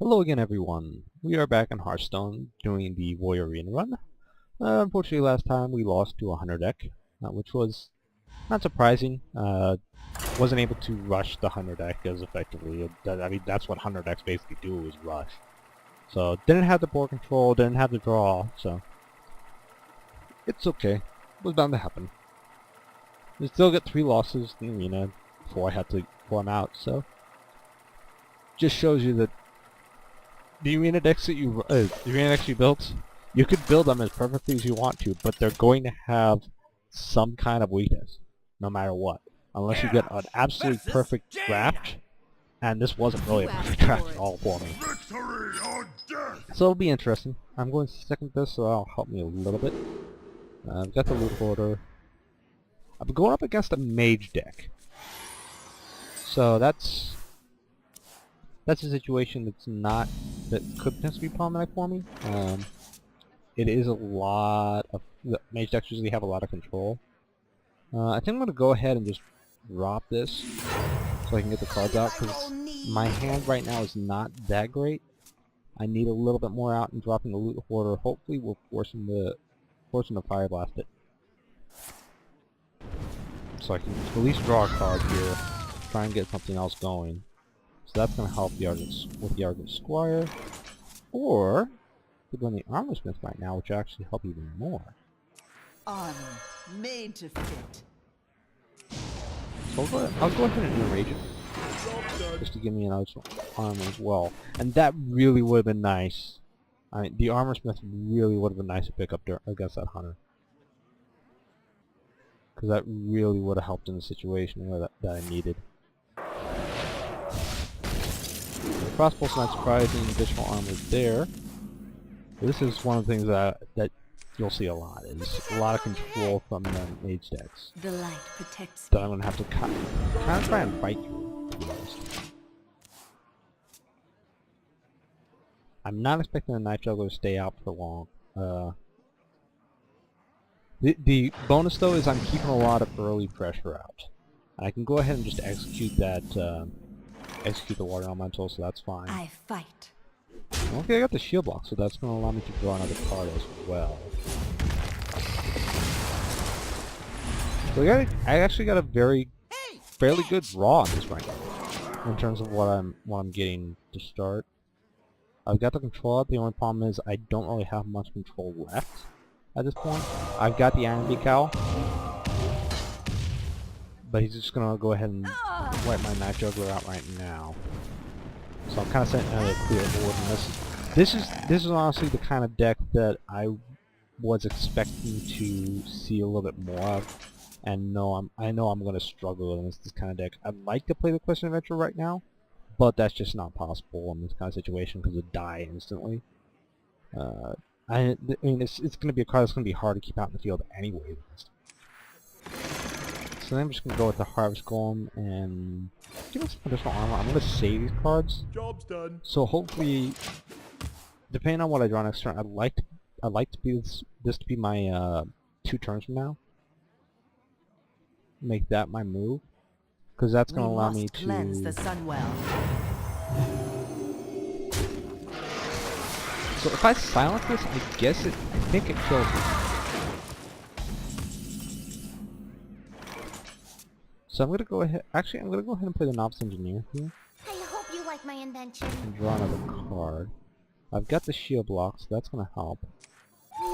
Hello again, everyone. We are back in Hearthstone doing the Warrior Arena run. Unfortunately, last time we lost to a Hunter deck, which was not surprising. Wasn't able to rush the Hunter deck as effectively. I mean, that's what Hunter decks basically do, is rush. So, didn't have the board control, didn't have the draw, so it's okay. It was bound to happen. We still get 3 losses in the arena before I'm out, so just shows you that the arena decks that you built, you could build them as perfectly as you want to, but they're going to have some kind of weakness, no matter what. Unless you get an absolutely perfect draft, and this wasn't really a perfect draft at all for me. So it'll be interesting. I'm going to second this, so that'll help me a little bit. I've got the loot order. I'm going up against a Mage deck. So that's a situation that could potentially be problematic for me. It is a lot of... The Mage decks usually have a lot of control. I think I'm going to go ahead and just drop this so I can get the cards out, because my hand right now is not that great. I need a little bit more out, and dropping the loot hoarder hopefully will force him to fire blast it. So I can at least draw a card here, try and get something else going. So that's going to help with the Argent Squire. Or, we're doing the Armor Smith right now, which will actually help even more. Armor made to fit. So I'll go ahead and enrage it, just to give me another armor as well. And that really would have been nice. I mean, the Armor Smith really would have been nice to pick up against that Hunter. Because that really would have helped in the situation where that I needed. The crossbow's not surprising, additional armor there. This is one of the things that you'll see a lot, is a lot of control from the Mage decks. The light protects that I'm going to have to kind of try and fight through, to be honest. I'm not expecting the Night Juggler to stay out for long. The bonus, though, is I'm keeping a lot of early pressure out. I can go ahead and just execute that, execute the Water Elemental, so that's fine. I fight. Okay, I got the shield block, so that's going to allow me to draw another card as well. So I actually got a fairly good draw on this right now, in terms of what I'm getting to start. I've got the control out. The only problem is I don't really have much control left at this point. I've got the Iron Beak Owl, but he's just going to go ahead and wipe my Night Juggler out right now. So I'm kind of setting a clear board, and this is honestly the kind of deck that I was expecting to see a little bit more of, and I know I'm going to struggle against this kind of deck. I'd like to play the Quest Adventure right now, but that's just not possible in this kind of situation because it die instantly. I mean, it's going to be a card that's going to be hard to keep out in the field anyway. So then I'm just going to go with the Harvest Golem and give us some additional armor. I'm going to save these cards. Job's done. So hopefully, depending on what I draw next turn, I'd like to be this to be my 2 turns from now. Make that my move, because that's going to allow me to cleanse the Sunwell. So if I silence this, I think it kills me. So I'm gonna go ahead. Actually, I'm gonna go ahead and play the Novice Engineer here. I hope you like my invention. And draw another card. I've got the shield block, so that's gonna help.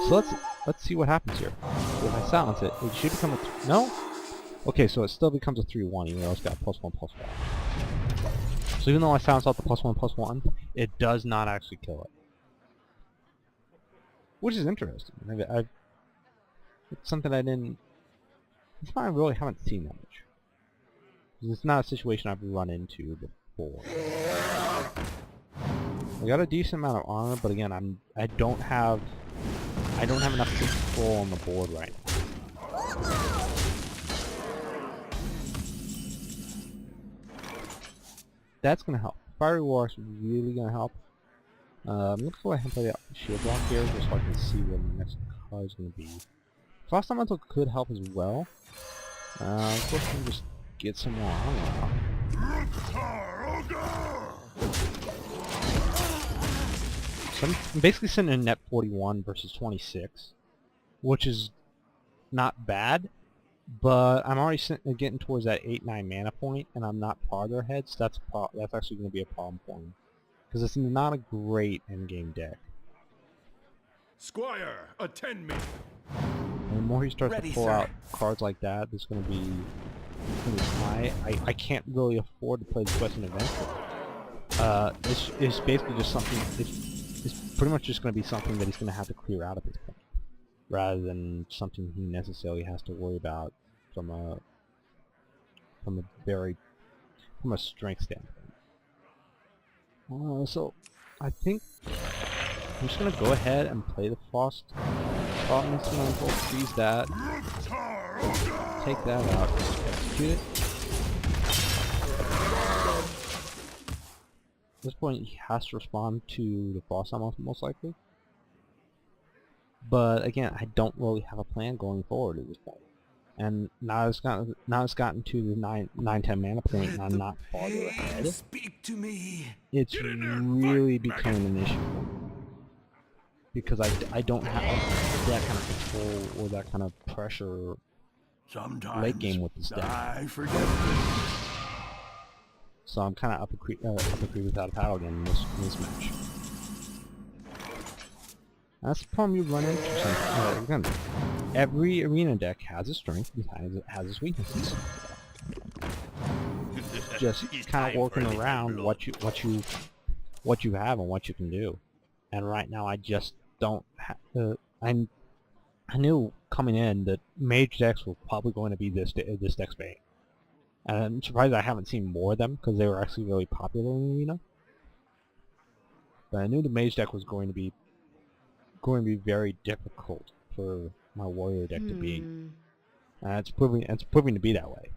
So let's see what happens here. So if I silence it, it should become a no. Okay, so it still becomes a 3/1, even though it's got +1/+1. So even though I silence out the +1/+1, it does not actually kill it, which is interesting. It's something I really haven't seen that much. It's not a situation I've run into before. I got a decent amount of armor, but again, I don't have enough control on the board right now. That's gonna help. Fiery War is really gonna help. I'm gonna go ahead and play the shield block here, just so I can see what the next card is gonna be. Frost Elemental could help as well. Of course, I can just get some more armor out. So I'm basically sitting in net 41 versus 26, which is not bad, but I'm already getting towards that 8-9 mana point, and I'm not farther ahead, so that's actually going to be a problem for me. Because it's not a great endgame deck. Squire, attend me. And the more he starts Ready, to pull sir. out cards like that, it's going to be high. I can't really afford to play the Quest and Adventure. It's basically just something, it's pretty much just going to be something that he's going to have to clear out at this point, rather than something he necessarily has to worry about from a strength standpoint. So I think I'm just gonna go ahead and play the Frost Elemental, freeze that, take that out, execute it. At this point, he has to respond to the Frost Elemental most likely. But again, I don't really have a plan going forward at this point. And now it's gotten to the 9-10 mana point, and I'm not farther ahead. Speak to me. It's really becoming an issue for me, because I don't have that kind of control or that kind of pressure Sometimes late game with this deck. I forget things. So I'm kind of up a creek without a paddle again in this match. That's the problem you run into. Again, every arena deck has its strength and has its weaknesses. Just kind of working around what you have and what you can do. And right now, I just don't. I knew coming in that Mage decks were probably going to be this deck's bane. And I'm surprised I haven't seen more of them, because they were actually really popular in the arena. But I knew the Mage deck was going to be very difficult for my warrior deck to beat. And it's proving to be that way.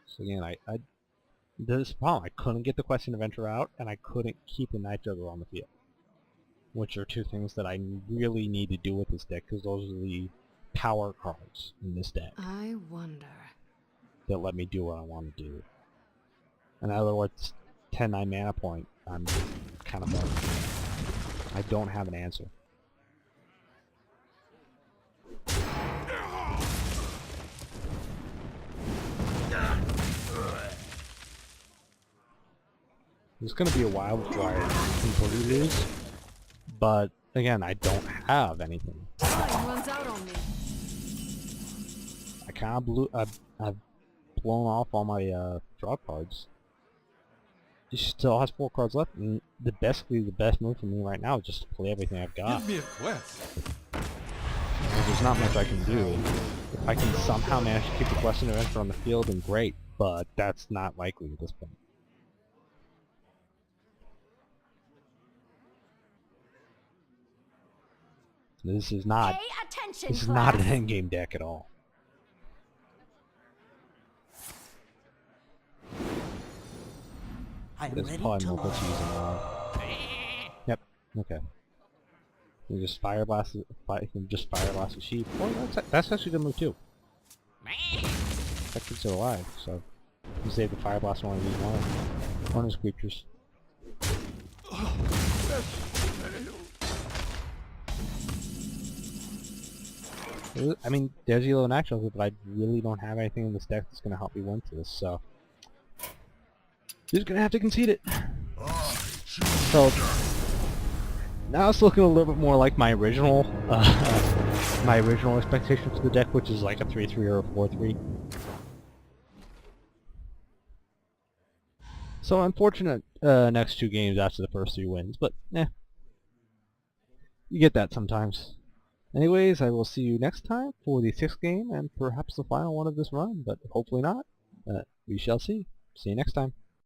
So again, this is the problem. I couldn't get the Quest and Adventure out, and I couldn't keep the Night Juggler on the field, which are two things that I really need to do with this deck, because those are the power cards in this deck I wonder. that let me do what I want to do. In other words, 10-9 mana point, I'm kind of bummed. I don't have an answer. It's going to be a while before I completely lose, but again, I don't have anything. Time runs out on me. I kind of I've blown off all my draw cards. He still has 4 cards left, and basically the best move for me right now is just to play everything I've got. Give me a quest. There's not much I can do. If I can somehow manage to keep the Quest and Adventure on the field, then great, but that's not likely at this point. This is not an endgame deck at all. I'm It's ready probably to more learn. to use them all. Yep. Okay. You just fire blast. You can just fire blast the sheep. Oh, that's actually a good move too. That keeps it alive. So you save the fire blast on one of his creatures. I mean, there's yellow naturals, but I really don't have anything in this deck that's going to help me win this, so just going to have to concede it. So now it's looking a little bit more like my original expectations for the deck, which is like a 3-3 or a 4-3. So unfortunate next 2 games after the first 3 wins, but you get that sometimes. Anyways, I will see you next time for the 6th game and perhaps the final one of this run, but hopefully not. We shall see. See you next time.